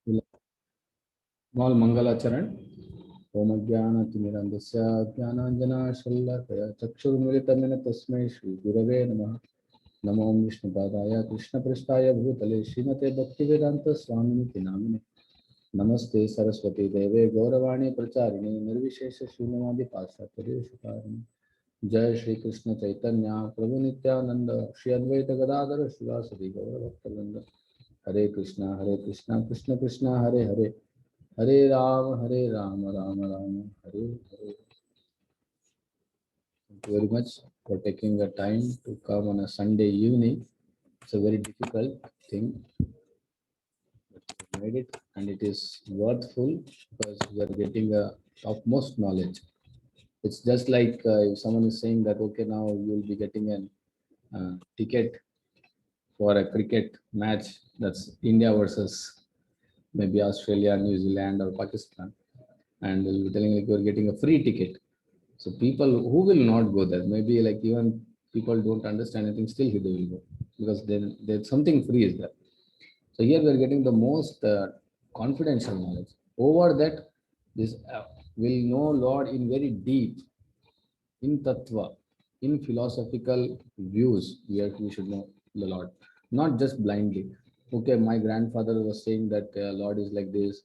Small Mangalacharan. Om Jnana-timirandasya Jnananjana-shalakaya Chakshurmilitamena Tasmai Shri Gurave Namaha. Namo Vishnu Padaya Krishna Prasthaya Bhutale Srimate Bhaktivedanta Swamini Namine. Namaste Saraswati Deve Gauravani Pracharine Nirvishesha Srinamadi Pasatare Shukarani. Jai Shri Krishna Chaitanya Prabhu Nityananda Shri Advaita Gadadhara Shivasadi Gaura Bhaktavinda. Hare Krishna Krishna Krishna Hare Hare Hare Ram Ram Ram Hare Hare. Thank you very much for taking the time to come on a Sunday evening. It's a very difficult thing, but we made it, and it is worthful because we are getting a topmost knowledge. It's just like if someone is saying that, okay, now you will be getting a ticket for a cricket match, that's India versus maybe Australia, New Zealand, or Pakistan, and they'll be telling like you're getting a free ticket. So people who will not go there, maybe like even people don't understand anything, still they will go because then there's something free is there. So here we are getting the most confidential knowledge. Over that, this will know Lord in very deep, in tattva, in philosophical views. We should know the Lord, not just blindly. Okay, my grandfather was saying that Lord is like this,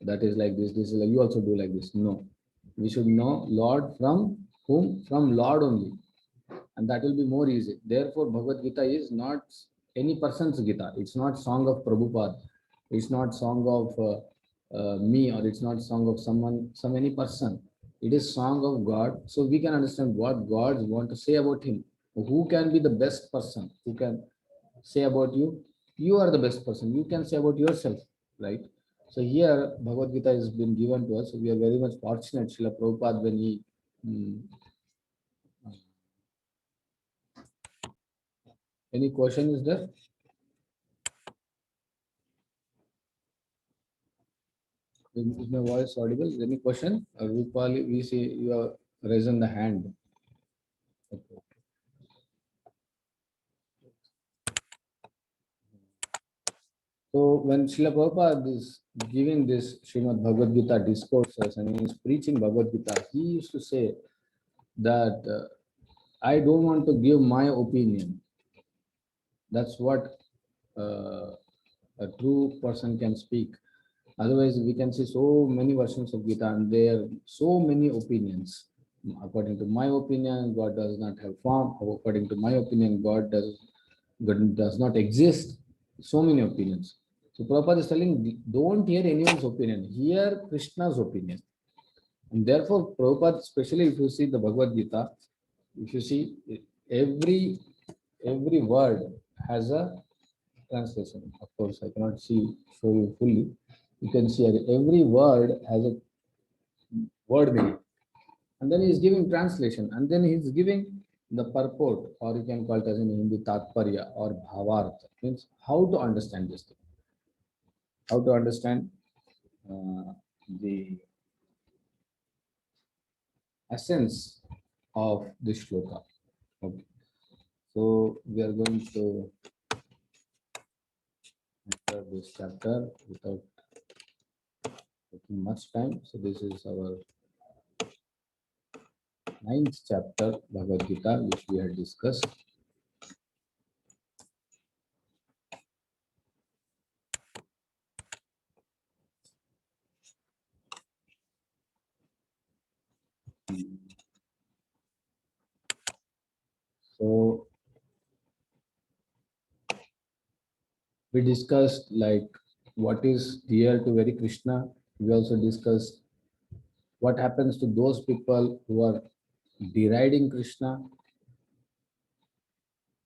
that is like this is like you also do like this. No, we should know Lord from whom? From Lord only, and that will be more easy. Therefore, Bhagavad Gita is not any person's Gita. It's not song of Prabhupada. It's not song of me, or it's not song of any person. It is song of God. So we can understand what God want to say about him. Who can be the best person? Who can say about you? You are the best person. You can say about yourself, right? So here Bhagavad Gita has been given to us. So we are very much fortunate. Srila Prabhupada, when he any question is there? Is my voice audible? Is any question? Rupali, we see you are raising the hand. Okay. So when Srila Prabhupada is giving this Srimad Bhagavad Gita discourses and he is preaching Bhagavad Gita, he used to say that I don't want to give my opinion. That's what a true person can speak. Otherwise, we can see so many versions of Gita and there are so many opinions. According to my opinion, God does not have form. According to my opinion, God does not exist. So many opinions. So Prabhupada is telling, don't hear anyone's opinion. Hear Krishna's opinion. And therefore, Prabhupada, especially if you see the Bhagavad Gita, if you see every word has a translation. Of course, I cannot show you fully. You can see every word has a word meaning. And then he is giving translation. And then he is giving the purport, or you can call it as in Hindi Tatparya or Bhavarth, means how to understand this thing. How to understand the essence of this shloka. Okay. So we are going to enter this chapter without taking much time. So this is our 9th chapter Bhagavad Gita, which we had discussed. So we discussed like what is dear to very Krishna. We also discussed what happens to those people who are deriding Krishna.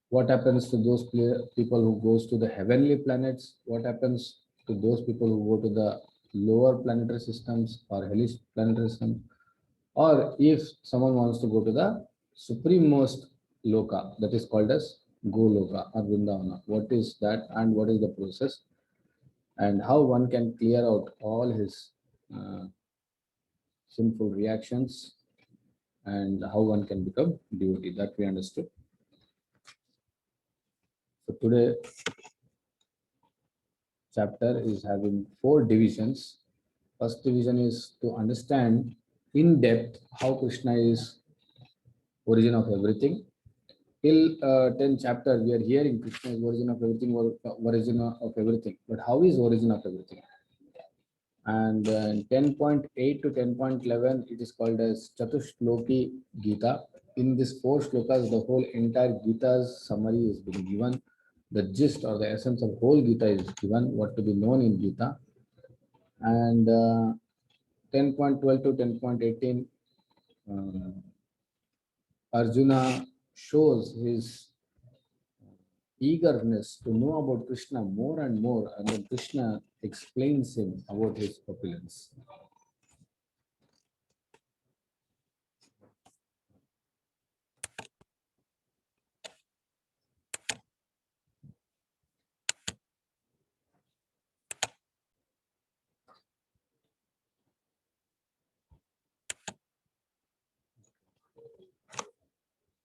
What happens to those people who goes to the heavenly planets? What happens to those people who go to the lower planetary systems or hellish planetary systems? Or if someone wants to go to the suprememost loka, that is called as Goloka or Vrindavana. What is that and what is the process? And how one can clear out all his uh, sinful reactions and how one can become devotee. That we understood. So today chapter is having 4 divisions. First division is to understand in depth how Krishna is origin of everything. Till 10 chapter, we are hearing Krishna is origin of everything, origin of everything. But how is origin of everything? And 10.8 to 10.11, it is called as Chatushloki Gita. In this 4 shlokas, the whole entire Gita's summary is being given. The gist or the essence of whole Gita is given, what to be known in Gita. And 10.12 to 10.18, Arjuna shows his eagerness to know about Krishna more and more, and then Krishna explains him about his opulence.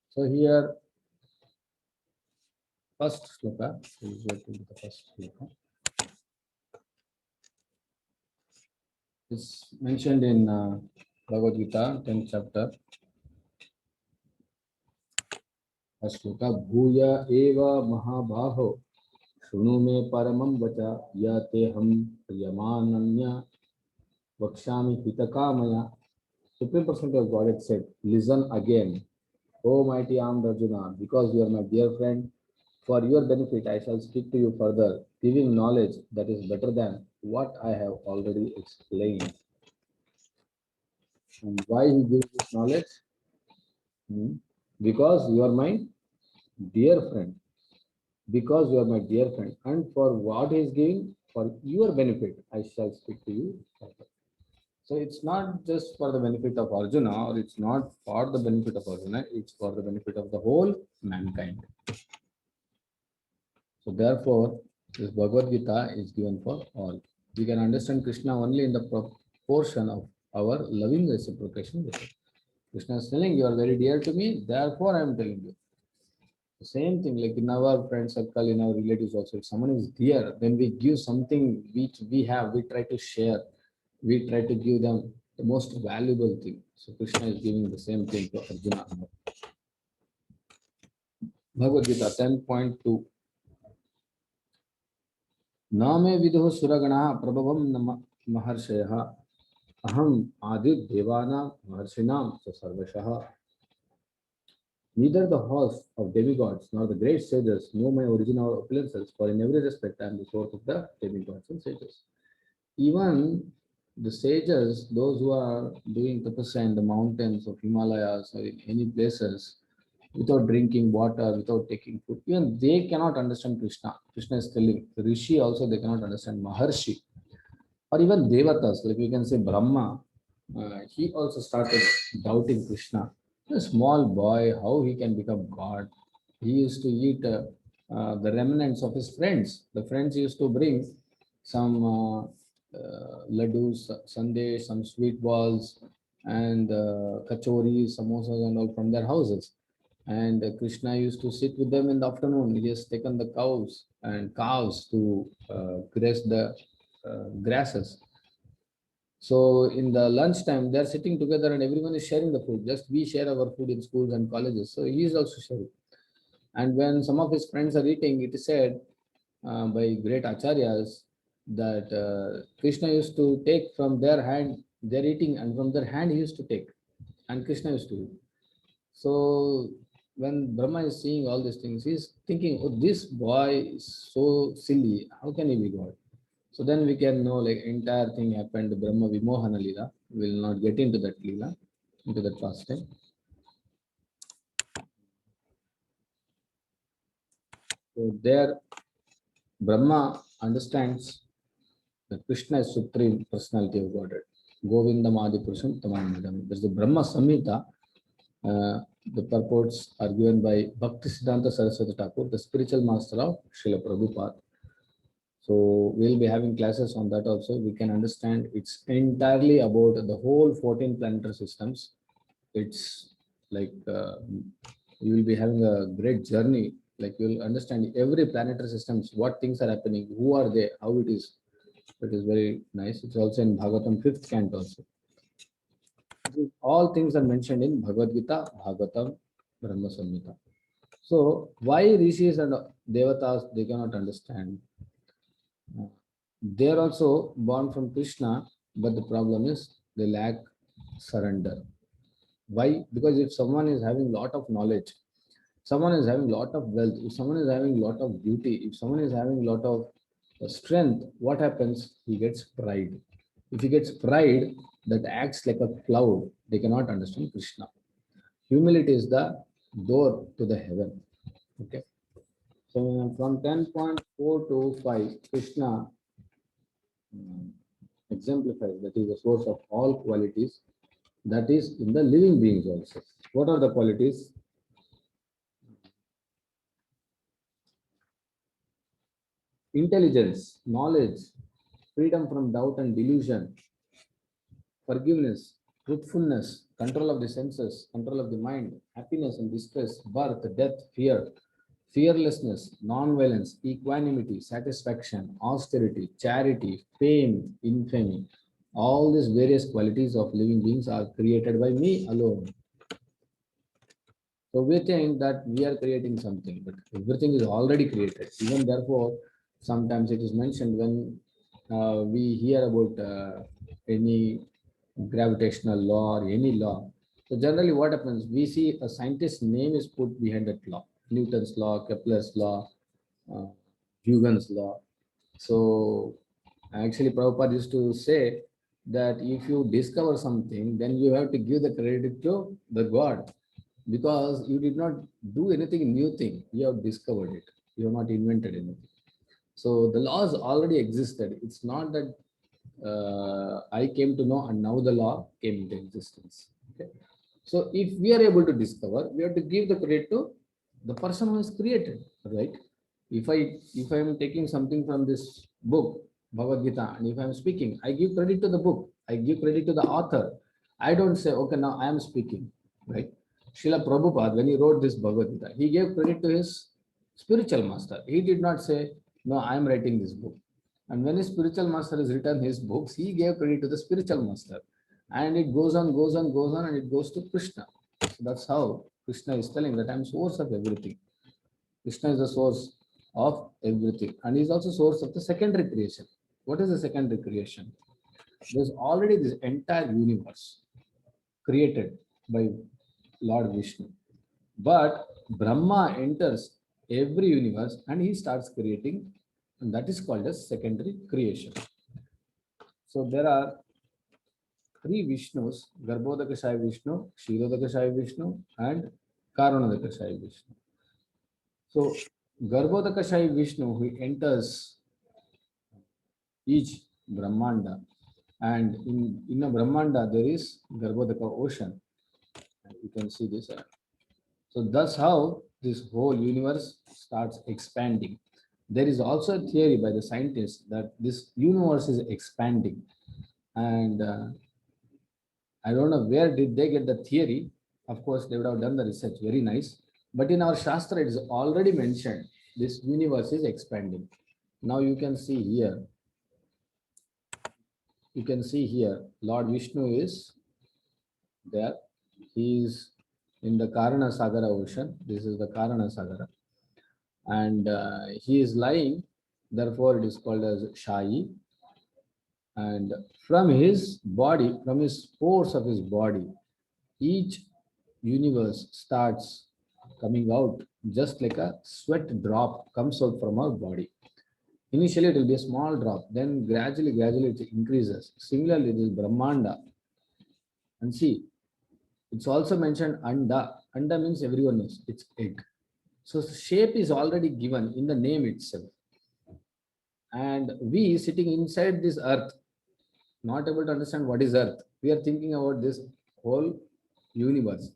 So here, first shloka, please go to the first shloka. It's mentioned in Bhagavad Gita, 10th chapter. First shloka, Bhuya eva mahabhaho, shunu me paramam vacha, ya te ham priyamananya, vakshami hitakamaya. Supreme Personality of Godhead said, listen again, O mighty armed Arjuna, because you are my dear friend, for your benefit I shall speak to you further, giving knowledge that is better than what I have already explained. And why he gives this knowledge? Because you are my dear friend. Because you are my dear friend. And for what he is giving, for your benefit, I shall speak to you further. So it's not just for the benefit of Arjuna, or it's not for the benefit of Arjuna, it's for the benefit of the whole mankind. So therefore, this Bhagavad Gita is given for all. We can understand Krishna only in the proportion of our loving reciprocation with him. Krishna is telling, you are very dear to me, therefore I am telling you. The same thing, like in our friend circle, in our relatives also, if someone is dear, then we give something which we have, we try to share, we try to give them the most valuable thing. So Krishna is giving the same thing to Arjuna. Bhagavad Gita 10.2. Name viduh suragana prabhavam maharshayah aham adit devana maharshinam sarvashah. Neither the host of demigods nor the great sages know my original opulences, for in every respect I am the source of the demigods and sages. Even the sages, those who are doing tapasya in the mountains of Himalayas or in any places, without drinking water, without taking food, even they cannot understand Krishna. Krishna is telling, the Rishi also they cannot understand Maharshi. Or even Devatas, like we can say Brahma, he also started doubting Krishna. A small boy, how he can become God? He used to eat the remnants of his friends. The friends used to bring some laddus, sundae, some sweet balls, and kachoris, samosas, and all from their houses. And Krishna used to sit with them in the afternoon. He has taken the cows and calves to graze the grasses. So in the lunchtime, they're sitting together and everyone is sharing the food. Just we share our food in schools and colleges. So he is also sharing. And when some of his friends are eating, it is said by great acharyas that Krishna used to take from their hand, they're eating, and from their hand he used to take. And Krishna used to eat. So when Brahma is seeing all these things, he's thinking, oh, this boy is so silly. How can he be God? So then we can know like entire thing happened, Brahma Vimohana Leela. We will not get into that Leela, into that fast time. So there Brahma understands that Krishna is supreme personality of Godhead. Govindam Adi Purusham Tamanidam. There's the Brahma Samhita. The purports are given by Bhaktisiddhanta Saraswati Thakur, the spiritual master of Srila Prabhupada. So we'll be having classes on that also. We can understand it's entirely about the whole 14 planetary systems. It's like you will be having a great journey Like you'll understand every planetary systems, what things are happening, who are they, how it is. It is very nice. It's also in Bhagavatam, fifth canto also. All things are mentioned in Bhagavad Gita, Bhagavatam, Brahma Samhita. So why rishis and devatas they cannot understand? They are also born from Krishna, but the problem is they lack surrender. Why? Because if someone is having lot of knowledge, someone is having lot of wealth, if someone is having lot of beauty, if someone is having lot of strength, what happens? He gets pride. If he gets pride, that acts like a cloud. They cannot understand Krishna. Humility is the door to the heaven. Okay. So from 10.4 to 5, Krishna exemplifies that is the source of all qualities, that is in the living beings also. What are the qualities? Intelligence, knowledge, freedom from doubt and delusion, forgiveness, truthfulness, control of the senses, control of the mind, happiness and distress, birth, death, fear, fearlessness, non-violence, equanimity, satisfaction, austerity, charity, fame, infamy. All these various qualities of living beings are created by me alone. So we think that we are creating something, but everything is already created. Even therefore, sometimes it is mentioned when we hear about any gravitational law or any law. So generally what happens, we see a scientist's name is put behind that law. Newton's law, Kepler's law, uh, Huygens law. So actually Prabhupada used to say that if you discover something, then you have to give the credit to the God, because you did not do anything new thing. You have discovered it. You have not invented anything. So the laws already existed. It's not that I came to know and now the law came into existence. Okay. So if we are able to discover, we have to give the credit to the person who has created, right? If I am taking something from this book, Bhagavad Gita, and if I am speaking, I give credit to the book. I give credit to the author. I don't say, okay, now I am speaking, right? Srila Prabhupada, when he wrote this Bhagavad Gita, he gave credit to his spiritual master. He did not say, no, I am writing this book. And when his spiritual master has written his books, he gave credit to the spiritual master. And it goes on, goes on, goes on, and it goes to Krishna. So that's how Krishna is telling that I am source of everything. Krishna is the source of everything. And he is also source of the secondary creation. What is the secondary creation? There's already this entire universe created by Lord Vishnu. But Brahma enters every universe and he starts creating, and that is called as secondary creation. So there are three Vishnus: Garbhodakashaya Vishnu, Kshirodakashaya Vishnu, and Karanodakashaya Vishnu. So Garbhodakashaya Vishnu, who enters each Brahmanda, and in a Brahmanda there is Garbhodaka ocean. You can see this. So that's how this whole universe starts expanding. There is also a theory by the scientists that this universe is expanding, and I don't know where did they get the theory. Of course, they would have done the research. Very nice. But in our Shastra, it is already mentioned this universe is expanding. Now you can see here. You can see here, Lord Vishnu is there. He is in the Karana Sagara ocean. This is the Karana Sagara. And he is lying. Therefore, it is called as Shayi. And from his body, from his pores of his body, each universe starts coming out just like a sweat drop comes out from our body. Initially, it will be a small drop, then gradually it increases. Similarly, this Brahmanda. And see, it's also mentioned Anda. Anda means everyone knows it's egg. So shape is already given in the name itself. And we sitting inside this earth, not able to understand what is earth. We are thinking about this whole universe.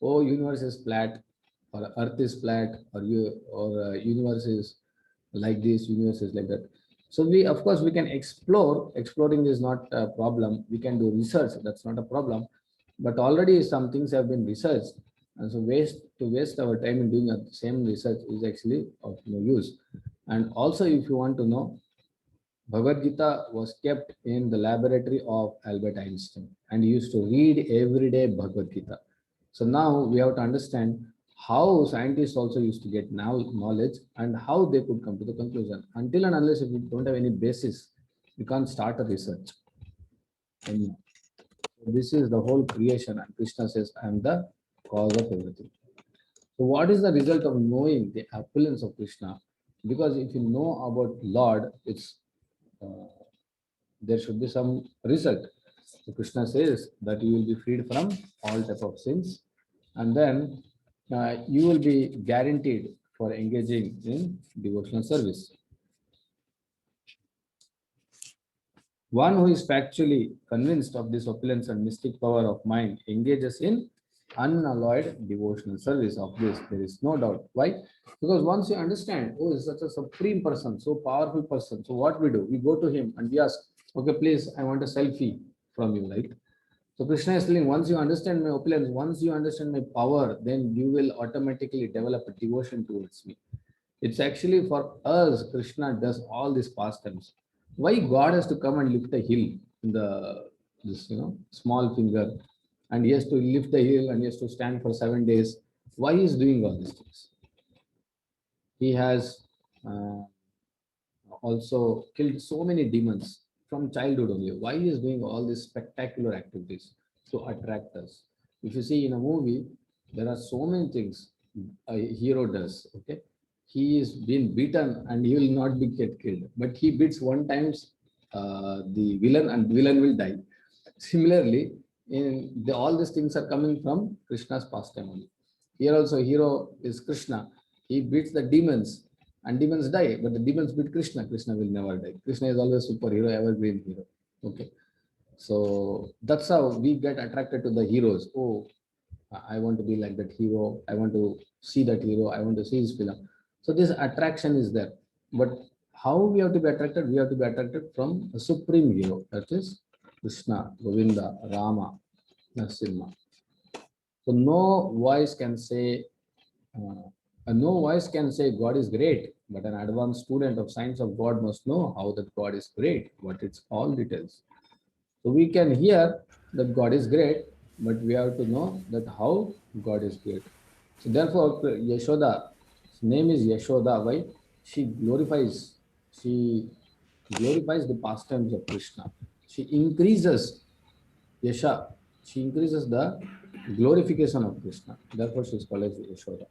Oh, universe is flat, or earth is flat, or universe is like this, universe is like that. So we, of course, we can explore. Exploring is not a problem. We can do research. That's not a problem. But already some things have been researched, And so waste our time in doing the same research is actually of no use. And also, if you want to know, Bhagavad Gita was kept in the laboratory of Albert Einstein, and he used to read every day Bhagavad Gita. So now we have to understand how scientists also used to get now knowledge and how they could come to the conclusion. Until and unless if we don't have any basis, we can't start a research. And this is the whole creation, and Krishna says, "I am the cause of everything." So, what is the result of knowing the opulence of Krishna? Because if you know about Lord, it's uh, there should be some result. So Krishna says that you will be freed from all type of sins, and then you will be guaranteed for engaging in devotional service. One who is factually convinced of this opulence and mystic power of mind engages in unalloyed devotional service. Of this, there is no doubt. Why? Because once you understand, oh, is such a supreme person, so powerful person. So what we do? We go to him and we ask, okay, please, I want a selfie from you, right? So Krishna is telling, once you understand my opulence, once you understand my power, then you will automatically develop a devotion towards me. It's actually for us, Krishna does all these pastimes. Why God has to come and lift a hill in the this small finger, and he has to lift the hill and he has to stand for 7 days. Why he is doing all these things? He has uh, also killed so many demons from childhood only. Why he is doing all these spectacular activities to attract us? If you see in a movie, there are so many things a hero does. Okay, he is being beaten and he will not be get killed, but he beats one times the villain and villain will die. Similarly, all these things are coming from Krishna's pastime only. Here also, hero is Krishna. He beats the demons and demons die, but the demons beat Krishna. Krishna will never die. Krishna is always superhero, evergreen hero. Okay, so that's how we get attracted to the heroes. Oh, I want to be like that hero. I want to see that hero. I want to see his film. So this attraction is there. But how we have to be attracted? We have to be attracted from a supreme hero, that is Krishna, Govinda, Rama, Narasimha. So no voice can say God is great, but an advanced student of science of God must know how that God is great, what its all details. So we can hear that God is great, but we have to know that how God is great. So therefore, Yashoda, his name is Yashoda. Why? She she glorifies the pastimes of Krishna. She increases Yasha. She increases the glorification of Krishna. Therefore, she is called as Yashoda.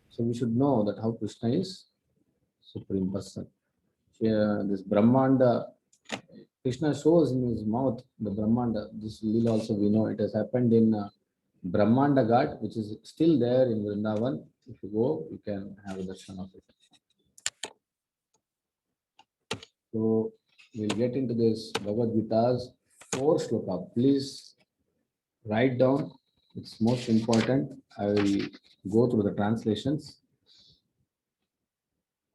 So we should know that how Krishna is supreme person. This Brahmanda, Krishna shows in his mouth the Brahmanda. This Leela also we know it has happened in Brahmanda Ghat, which is still there in Vrindavan. If you go, you can have a darshan of it. So we'll get into this Bhagavad Gita's 4 shloka. Please write down. It's most important. I will go through the translations.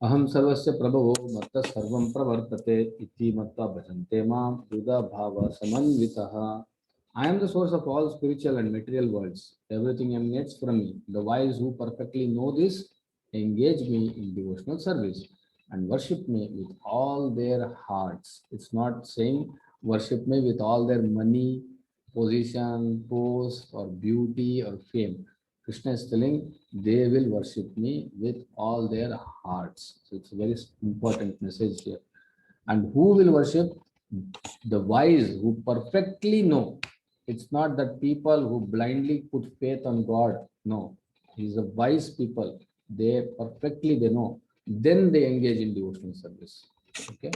अहम सर्वस्य प्रभवो मत्तः सर्वं प्रवर्तते इति मत्वा भजन्ते मां बुधा भाव समन्वितः. I am the source of all spiritual and material worlds. Everything emanates from me. The wise who perfectly know this engage me in devotional service and worship me with all their hearts. It's not saying worship me with all their money, position, post, or beauty, or fame. Krishna is telling they will worship me with all their hearts. So it's a very important message here. And who will worship? The wise who perfectly know. It's not that people who blindly put faith on God. No, he's a wise people. They perfectly they know. Then they engage in devotional service. Okay.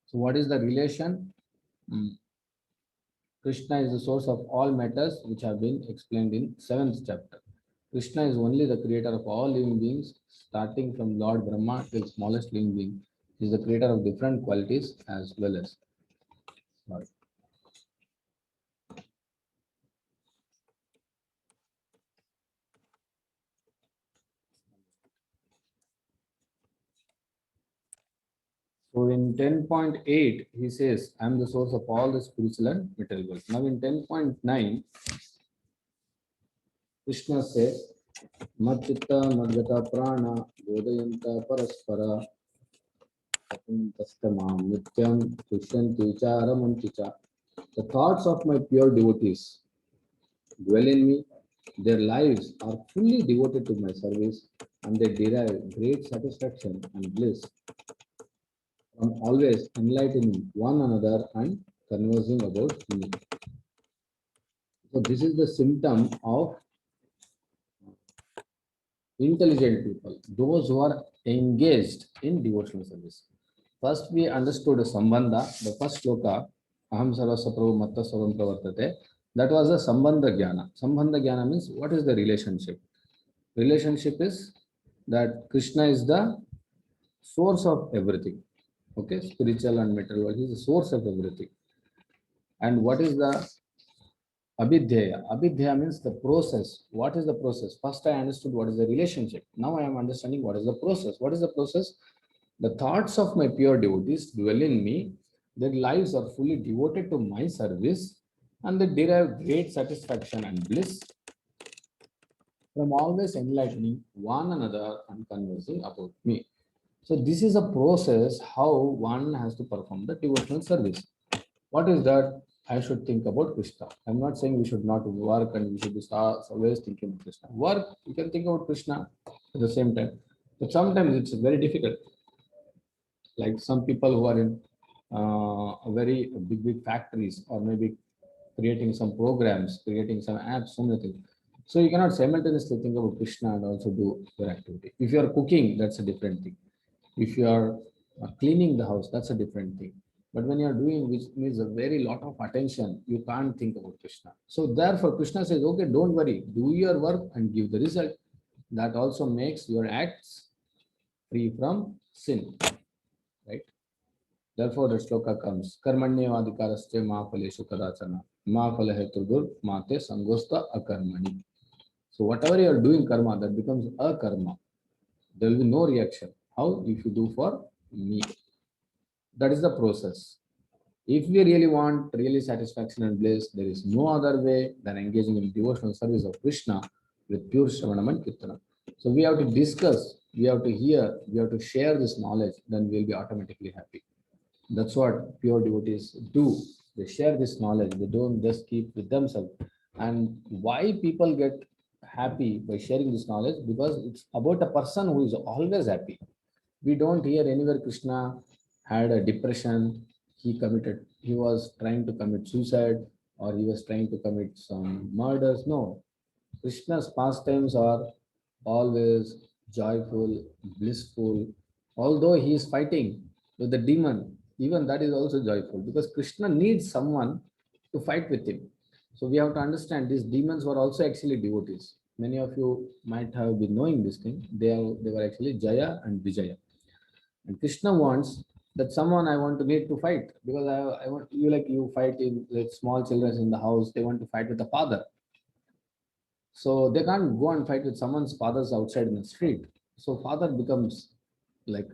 So what is the relation? Mm, Krishna is the source of all matters which have been explained in 7th chapter. Krishna is only the creator of all living beings, starting from Lord Brahma till smallest living being. He is the creator of different qualities as well as. Sorry. So in 10.8, he says, I am the source of all the spiritual and material worlds. Now in 10.9, Krishna says, Matchitta Madgata Prana Bodhayanta Paraspara Tastamam Nityam Tushyanti Charamanticha. The thoughts of my pure devotees dwell in me. Their lives are fully devoted to my service and they derive great satisfaction and bliss from always enlightening one another and conversing about me. So this is the symptom of intelligent people, those who are engaged in devotional service. First, we understood Sambandha, the first sloka, Aham Sarvasya Prabhu Matta Sarvam Pravartate. That was a Sambandha Jnana. Sambandha Jnana means what is the relationship? Relationship is that Krishna is the source of everything. Okay, spiritual and material, he is the source of everything. And what is the Abhidheya? Abhidheya means the process. What is the process? First, I understood what is the relationship. Now I am understanding what is the process. What is the process? The thoughts of my pure devotees dwell in me. Their lives are fully devoted to my service, and they derive great satisfaction and bliss from always enlightening one another and conversing about me. So this is a process how one has to perform the devotional service. What is that? I should think about Krishna. I'm not saying we should not work and we should be always thinking about Krishna. Work, you can think about Krishna at the same time. But sometimes it's very difficult. Like some people who are in a very big factories or maybe creating some programs, creating some apps, so many things. So you cannot simultaneously think about Krishna and also do your activity. If you are cooking, that's a different thing. If you are cleaning the house, that's a different thing. But when you are doing which needs a very lot of attention, you can't think about Krishna. So therefore, Krishna says, okay, don't worry, do your work and give the result. That also makes your acts free from sin, right? Therefore, the shloka comes, Karmanyevadikarasya Mahapaleshu Kadachana, Mahapalaheturgur Mate Sangosta Akarmani. So whatever you are doing karma, that becomes a karma. There will be no reaction. How? If you do for me. That is the process. If we really want really satisfaction and bliss, there is no other way than engaging in devotional service of Krishna with pure Shravanam and Kirtana. So we have to discuss, we have to hear, we have to share this knowledge, then we'll be automatically happy. That's what pure devotees do. They share this knowledge. They don't just keep with themselves. And why people get happy by sharing this knowledge? Because it's about a person who is always happy. We don't hear anywhere Krishna had a depression, he was trying to commit suicide, or he was trying to commit some murders. No, Krishna's pastimes are always joyful, blissful. Although he is fighting with the demon, even that is also joyful because Krishna needs someone to fight with him. So we have to understand these demons were also actually devotees. Many of you might have been knowing this thing. They were actually Jaya and Vijaya. And Krishna wants that someone I want to need to fight because I want you like you fight in like small children in the house. They want to fight with the father, so they can't go and fight with someone's father's outside in the street. So father becomes like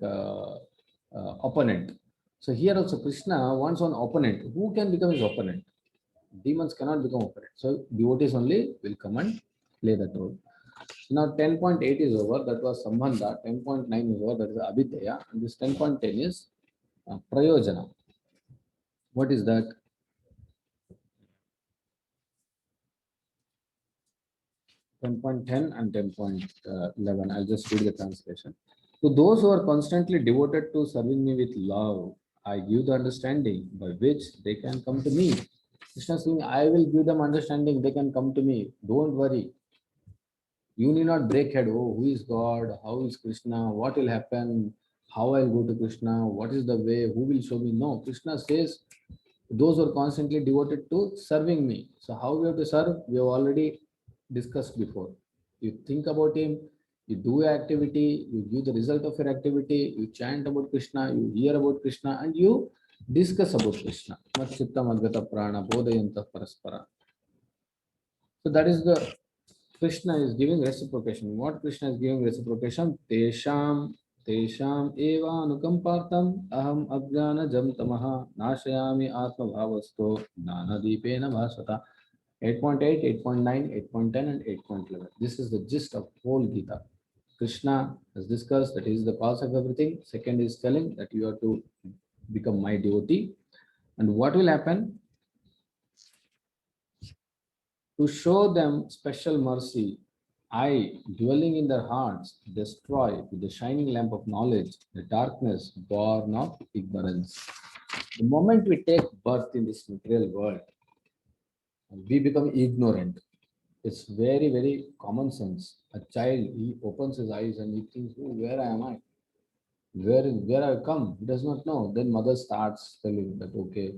opponent. So here also Krishna wants one opponent. Who can become his opponent? Demons cannot become opponent. So devotees only will come and play that role. Now 10.8 is over. That was Sambandha. 10.9 is over. That is Abhidheya. And this 10.10 is Prayojana. What is that? 10.10 and 10.11. I'll just read the translation. To those who are constantly devoted to serving me with love, I give the understanding by which they can come to me. Krishna is saying, I will give them understanding, they can come to me. Don't worry. You need not break head. Oh, who is God? How is Krishna? What will happen? How I'll go to Krishna? What is the way? Who will show me? No. Krishna says, those who are constantly devoted to serving me. So how we have to serve? We have already discussed before. You think about him, you do your activity, you give the result of your activity, you chant about Krishna, you hear about Krishna, and you discuss about Krishna. Matchitta Madgata Prana Bodhayanta Paraspara. So that is the Krishna is giving reciprocation. What Krishna is giving reciprocation? Tesham eva anukampartam aham ajnana jam tamaha nashayami atma bhavasto jnana deepena bhasvata. 8.8, 8.9, 8.10, and 8.11. This is the gist of whole Gita. Krishna has discussed that he is the cause of everything. Second is telling that you are to become my devotee. And what will happen? To show them special mercy, I, dwelling in their hearts, destroy with the shining lamp of knowledge the darkness born of ignorance. The moment we take birth in this material world, we become ignorant. It's very, very common sense. A child, he opens his eyes and he thinks, oh, where am I? Where I come? He does not know. Then mother starts telling that, okay,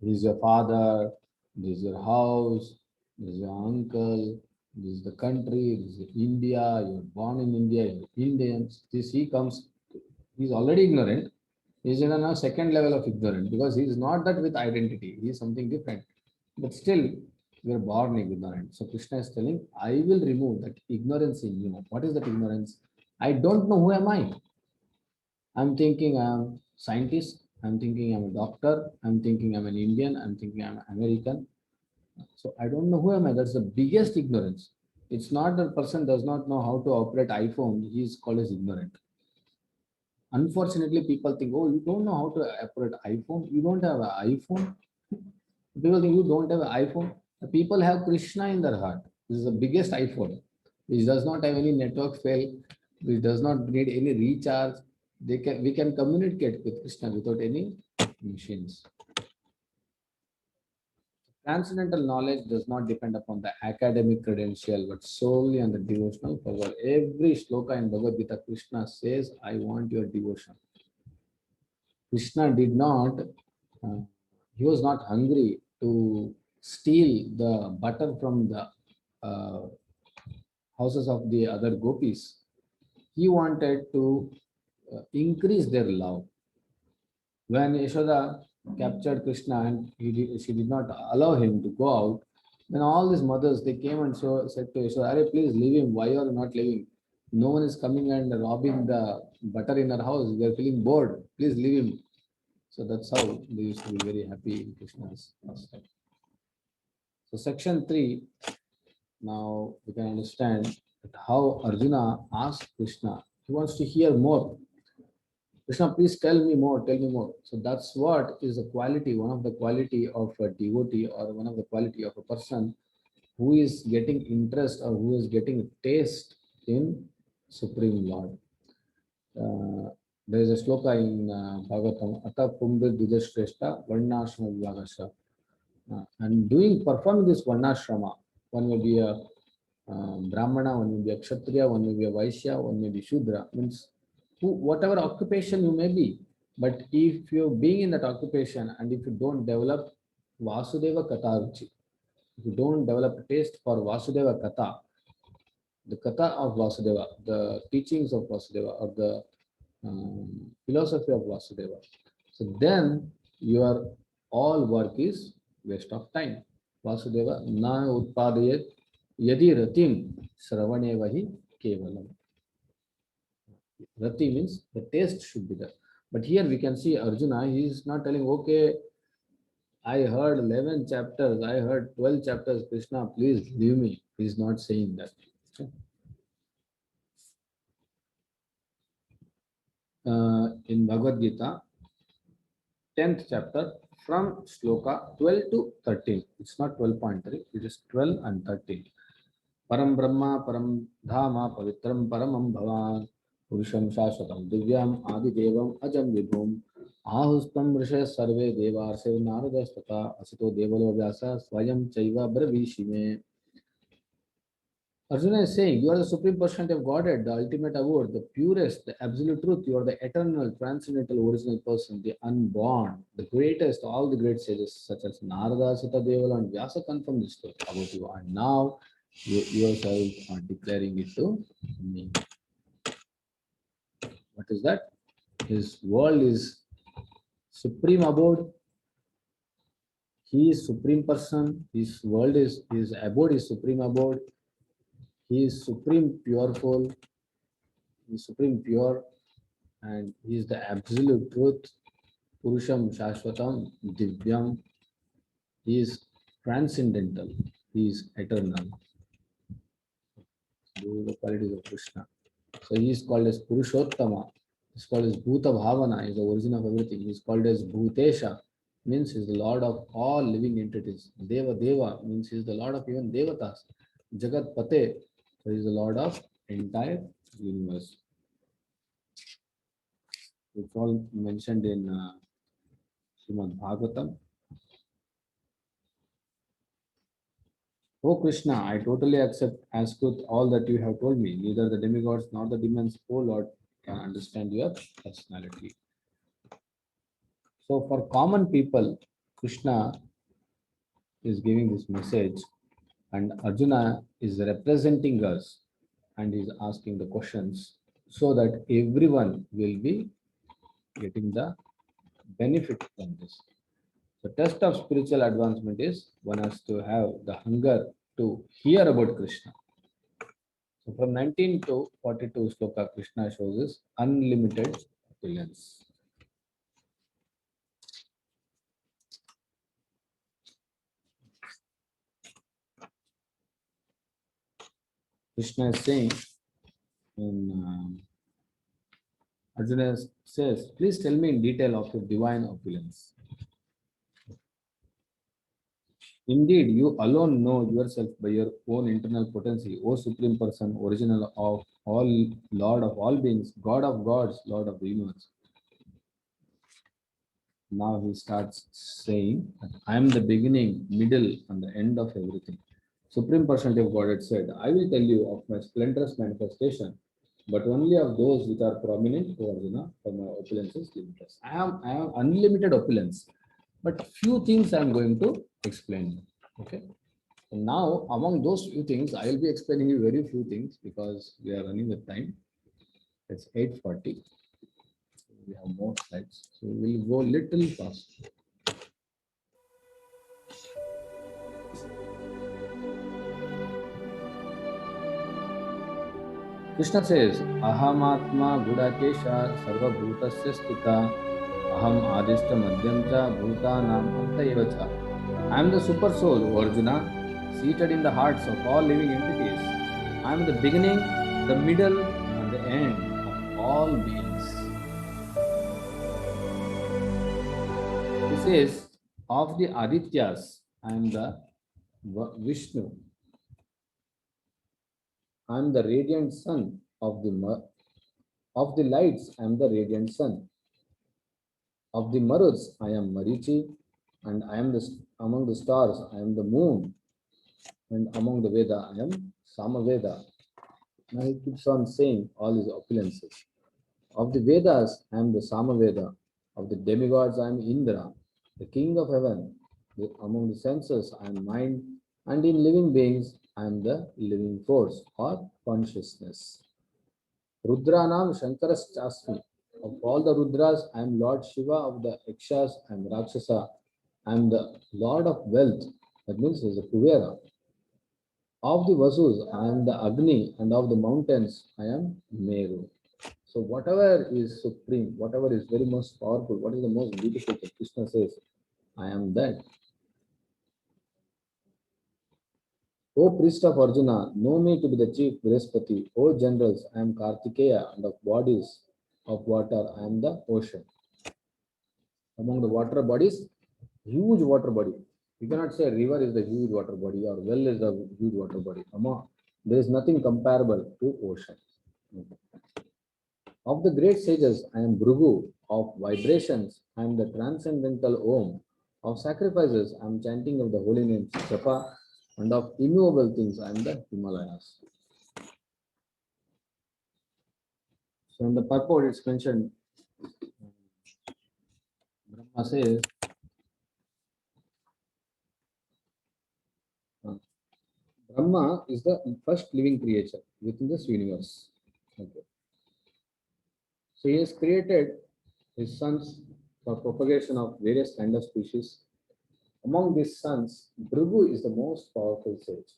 this is your father, this is your house, this is your uncle, this is the country, this is India, you're born in India, you're Indians. This he comes, he's already ignorant. He's in a second level of ignorance because he's not that with identity, he is something different. But still, we are born ignorant. So Krishna is telling, I will remove that ignorance in you. What is that ignorance? I don't know who am I. I'm thinking I'm scientist. I'm thinking I'm a doctor. I'm thinking I'm an Indian. I'm thinking I'm American. So I don't know who am I. That's the biggest ignorance. It's not that person does not know how to operate iPhone. He is called as ignorant. Unfortunately, people think, oh, you don't know how to operate iPhone. You don't have an iPhone. People think you don't have an iPhone. The people have Krishna in their heart. This is the biggest iPhone, which does not have any network fail, which does not need any recharge. We can communicate with Krishna without any machines. Transcendental knowledge does not depend upon the academic credential, but solely on the devotional power. Every shloka in Bhagavad Gita, Krishna says, I want your devotion. Krishna did not, uh, he was not hungry to steal the butter from the uh, houses of the other gopis. He wanted to increase their love. When Yashoda captured Krishna and she did not allow him to go out, then all these mothers they came and said to Yashoda, "Arey, please leave him. Why are you not leaving? No one is coming and robbing the butter in our house. We are feeling bored. Please leave him." So that's how they used to be very happy in Krishna's pastime. So section 3, now we can understand that how Arjuna asked Krishna. He wants to hear more. Krishna, please tell me more, tell me more. So that's what is the quality, one of the quality of a devotee or one of the quality of a person who is getting interest or who is getting taste in Supreme Lord. There is a sloka in Bhagavatam, Ata Pumbir Didashreshta Varnashrama Vibhagasha. And doing performing this Varnashrama, one may be a Brahmana, one may be a Kshatriya, one may be a Vaishya, one may be Shudra, means whatever occupation you may be. But if you're being in that occupation and if you don't develop Vasudeva Katha Ruchi, if you don't develop a taste for Vasudeva Katha, the Katha of Vasudeva, the teachings of Vasudeva, or the philosophy of Vasudeva, so then your all work is waste of time. Vasudeva na utpadayet yadi ratim sravanevahi kevalam. Rati means the taste should be there. But here we can see Arjuna, he is not telling, okay, I heard 11 chapters, I heard 12 chapters, Krishna, please leave me. He is not saying that. In Bhagavad Gita, 10th chapter, from Shloka 12 to 13. It's not 12.3, it is 12 and 13. Param Brahma, Param Dhama, Pavitram, Paramam Bhavan, Purusham Shashvatam, Divyam, Adi Devam, Ajam Vibhum, Ahustam Risha Sarve Devarse Naradastata, Asito Devalo Vyasa, Swayam Chaiva Bravishime. Arjuna is saying, you are the supreme personality of Godhead, the ultimate award, the purest, the absolute truth. You are the eternal, transcendental, original person, the unborn, the greatest, all the great sages such as Narada, Sita Devala, and Vyasa confirm this truth about you. And now you yourself are declaring it to me. What is that? His world is supreme abode. He is supreme person. His world is, his abode is supreme abode. He is supreme pureful. He is supreme pure. And he is the absolute truth. Purusham Shashvatam Divyam. He is transcendental. He is eternal. Those are the qualities of Krishna. So he is called as Purushottama. He is called as Bhuta Bhavana. He is the origin of everything. He is called as Bhutesha. Means he is the Lord of all living entities. Deva Deva means he is the Lord of even Devatas. Jagat Pate. So he is the Lord of entire universe. It's all mentioned in Srimad Bhagavatam. Oh Krishna, I totally accept as truth all that you have told me. Neither the demigods nor the demons, oh Lord, can understand your personality. So for common people, Krishna is giving this message, and Arjuna is representing us and is asking the questions so that everyone will be getting the benefit from this. The test of spiritual advancement is one has to have the hunger to hear about Krishna. So from 19 to 42 sloka, Krishna shows his unlimited opulence. Krishna is saying in Arjuna says, please tell me in detail of your divine opulence. Indeed, you alone know yourself by your own internal potency, O Supreme Person, original of all, Lord of all beings, God of gods, Lord of the universe. Now he starts saying that I am the beginning, middle, and the end of everything. Supreme Personality of Godhead said, I will tell you of my splendorous manifestation, but only of those which are prominent, O Arjuna, for my opulence is limitless. I am unlimited opulence, but few things I am going to explain. Okay. And now, among those few things, I will be explaining you very few things because we are running with time. It's 8:40. We have more slides, so we will go little fast. Krishna says, Ahamatma Gudakesha Sarva Bhutasya Sthita Aham Adishta Madhyamcha Bhutanam Antayevacha. I am the super soul, O Arjuna, seated in the hearts of all living entities. I am the beginning, the middle, and the end of all beings. He says, of the Adityas, I am the Vishnu. I am the radiant sun of the lights. I am the radiant sun. Of the Maruts, I am Marichi, and I am among the stars, I am the moon, and among the Veda, I am Samaveda. Now he keeps on saying all his opulences. Of the Vedas, I am the Samaveda. Of the demigods, I am Indra, the king of heaven. Among the senses, I am mind, and in living beings, I am the living force or consciousness. Rudranam Shankaras Chasmi. Of all the Rudras, I am Lord Shiva. Of the Yakshas, I am Rakshasa. I am the Lord of wealth. That means he is a Kuvera. Of the Vasus, I am the Agni, and of the mountains, I am Meru. So whatever is supreme, whatever is very most powerful, what is the most beautiful thing? Krishna says, I am that. O priest of Arjuna, know me to be the chief Brihaspati. O generals, I am Kartikeya, and of bodies of water, I am the ocean. Among the water bodies, huge water body. You cannot say river is the huge water body or well is the huge water body. There is nothing comparable to ocean. Of the great sages, I am Bhrigu. Of vibrations, I am the transcendental Om. Of sacrifices, I am chanting of the holy names Japa. And of immovable things, I am the Himalayas. So in the purport, it's mentioned, Brahma says, Brahma is the first living creature within this universe. Okay. So he has created his sons for propagation of various kind of species. Among these sons, Bhrigu is the most powerful sage.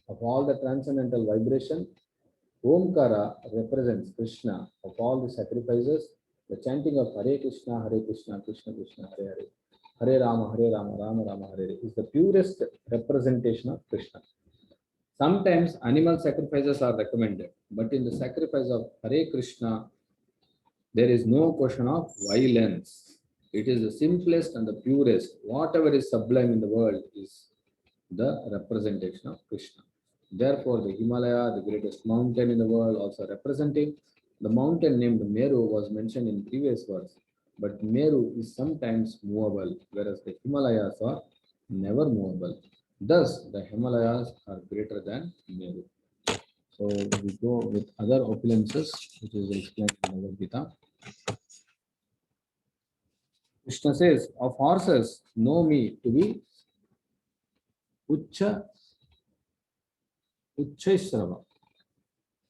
Of all the transcendental vibration, Omkara represents Krishna. Of all the sacrifices, the chanting of Hare Krishna, Krishna Krishna, Hare Hare. Hare Rama, Rama Rama, Hare Hare is the purest representation of Krishna. Sometimes animal sacrifices are recommended, but in the sacrifice of Hare Krishna, there is no question of violence. It is the simplest and the purest. Whatever is sublime in the world is the representation of Krishna. Therefore, the Himalaya, the greatest mountain in the world, also representing the mountain named Meru was mentioned in previous verse. But Meru is sometimes movable, whereas the Himalayas are never movable. Thus, the Himalayas are greater than Meru. So we go with other opulences, which is explained in Bhagavad Gita. Krishna says, of horses, know me to be Ucha Uchchaisrava.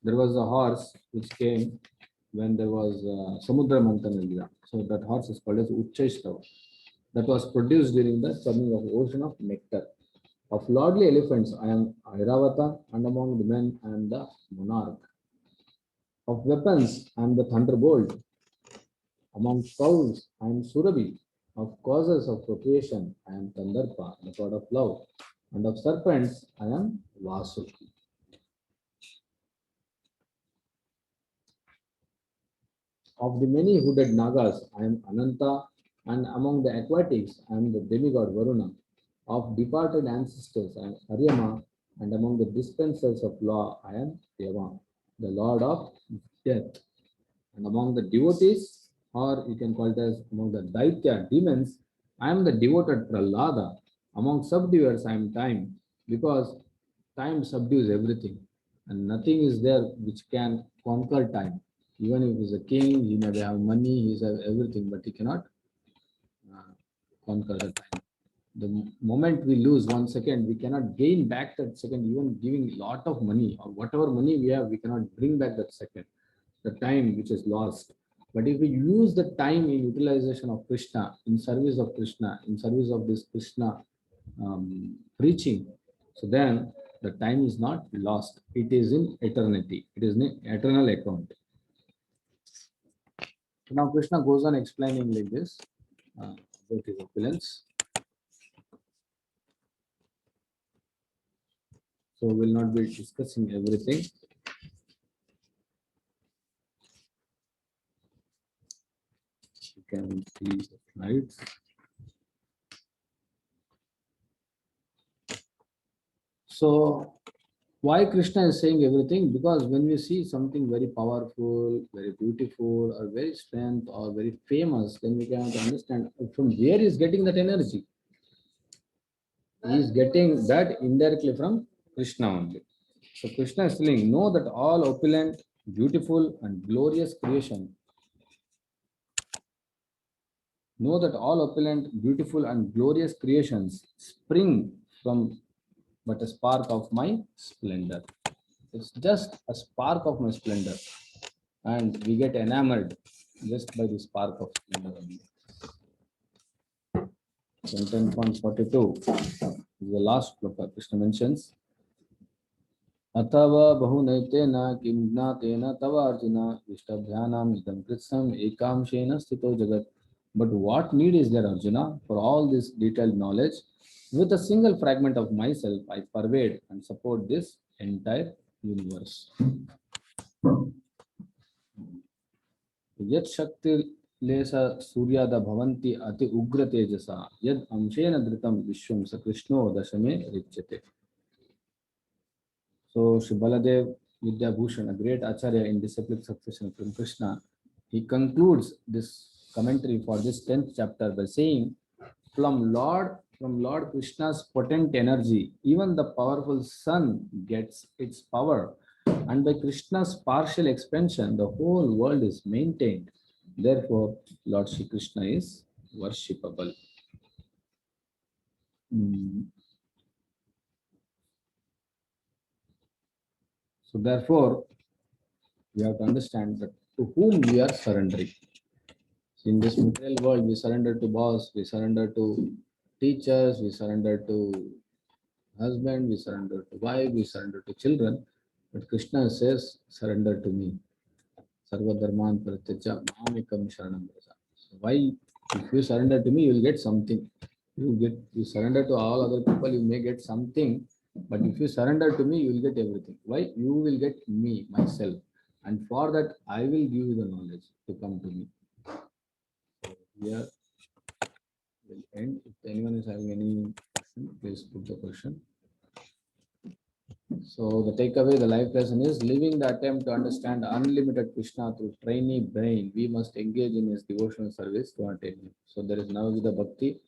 There was a horse which came when there was Samudra Manthan. So that horse is called as Uchchaisrava. That was produced during the churning of ocean of nectar. Of lordly elephants, I am Airavata, and among the men I am the monarch. Of weapons, I am the thunderbolt. Among cows, I am Surabhi. Of causes of procreation, I am Tandarpa, the god of love. And of serpents, I am Vasuki. Of the many hooded Nagas, I am Ananta, and among the aquatics, I am the demigod Varuna. Of departed ancestors, I am Aryama, and among the dispensers of law, I am Yama, the lord of death. And among the devotees, or you can call it as among the Daitya demons, I am the devoted Prahlada. Among subduers, I am time, because time subdues everything, and nothing is there which can conquer time. Even if he's a king, he may have money, he has everything, but he cannot conquer the time. The moment we lose 1 second, we cannot gain back that second. Even giving a lot of money or whatever money we have, we cannot bring back that second, the time which is lost. But if we use the time in utilization of Krishna, in service of Krishna, in service of this Krishna preaching, so then the time is not lost. It is in eternity. It is an eternal account. Now Krishna goes on explaining like this about his opulence. So we'll not be discussing everything. You can see the slides. So why Krishna is saying everything? Because when we see something very powerful, very beautiful, or very strength, or very famous, then we can understand from where he is getting that energy. He is getting that indirectly from Krishna only. So Krishna is telling, know that all opulent, beautiful, and glorious creation. Know that all opulent, beautiful, and glorious creations spring from but a spark of my splendor. It's just a spark of my splendor, and we get enamored just by the spark of splendor only. 10.42 is the last shloka. Krishna mentions, Athava bahunetena kim gnatena tava arjuna vishtabhyanam idam kritsam ekamshena sthito jagat. But what need is there, Arjuna, for all this detailed knowledge? With a single fragment of myself, I pervade and support this entire universe. Yat Shakti Lesa Suryada Bhavanti Ati Ugra Tejasa Yad Amshena Dhritam Vishwam Sa Krishno Dashame Richate. So Shri Baladev Vidyabhushan, a great Acharya in disciplic succession from Krishna, he concludes this commentary for this 10th chapter by saying, from Lord Krishna's potent energy, even the powerful sun gets its power, and by Krishna's partial expansion, the whole world is maintained. Therefore, Lord Shri Krishna is worshipable. So therefore, we have to understand that to whom we are surrendering. So in this material world, we surrender to boss, we surrender to teachers, we surrender to husband, we surrender to wife, we surrender to children. But Krishna says, surrender to me. Sarva dharman pratyaja mamekam sharanam braja. So why If you surrender to me, you will get something. You surrender to all other people, you may get something. But if you surrender to me, you will get everything. Why? You will get me, myself. And for that, I will give you the knowledge to come to me. So here will end. If anyone is having any question, please put the question. So the takeaway, the life lesson is living the attempt to understand unlimited Krishna through trainee brain. We must engage in his devotional service to attain him. So there is Navavida Bhakti.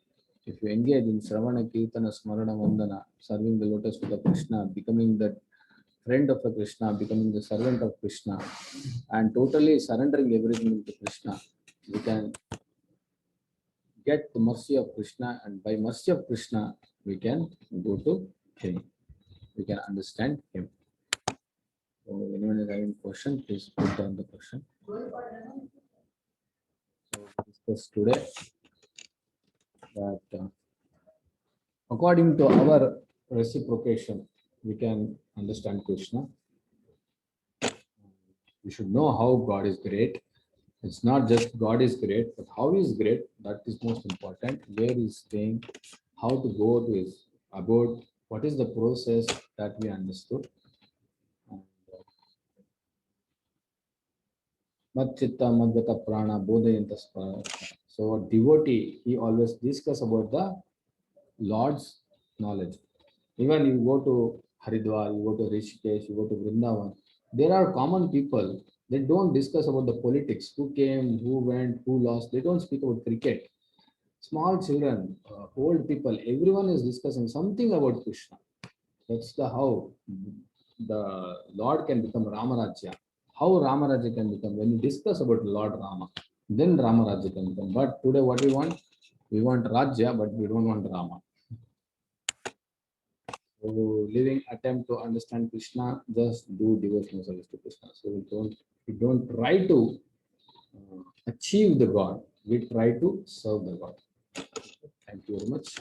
If you engage in Sravana, Kirtana, Smarana, Vandana, serving the lotus feet of Krishna, becoming the friend of the Krishna, becoming the servant of Krishna, and totally surrendering everything to Krishna, we can get the mercy of Krishna, and by mercy of Krishna, we can go to him. We can understand him. So anyone is having question, please put down the question. So discuss today that according to our reciprocation, we can understand Krishna. We should know how God is great. It's not just God is great, but how He is great. That is most important. Where He is staying, how to go to His abode. What is the process that we understood? Matchitta Madhvata Prana Bodhayanta Spara. So a devotee, he always discuss about the Lord's knowledge. Even you go to Haridwar, you go to Rishikesh, you go to Vrindavan, there are common people. They don't discuss about the politics, who came, who went, who lost. They don't speak about cricket. Small children, old people, everyone is discussing something about Krishna. That's the how the Lord can become Ramarajya. How Ramarajya can become when you discuss about Lord Rama, then Ramarajya can become. But today, what we want Rajya, but we don't want Rama. So, living attempt to understand Krishna, just do devotional service to Krishna. So, we don't try to achieve the God, we try to serve the God. Thank you very much.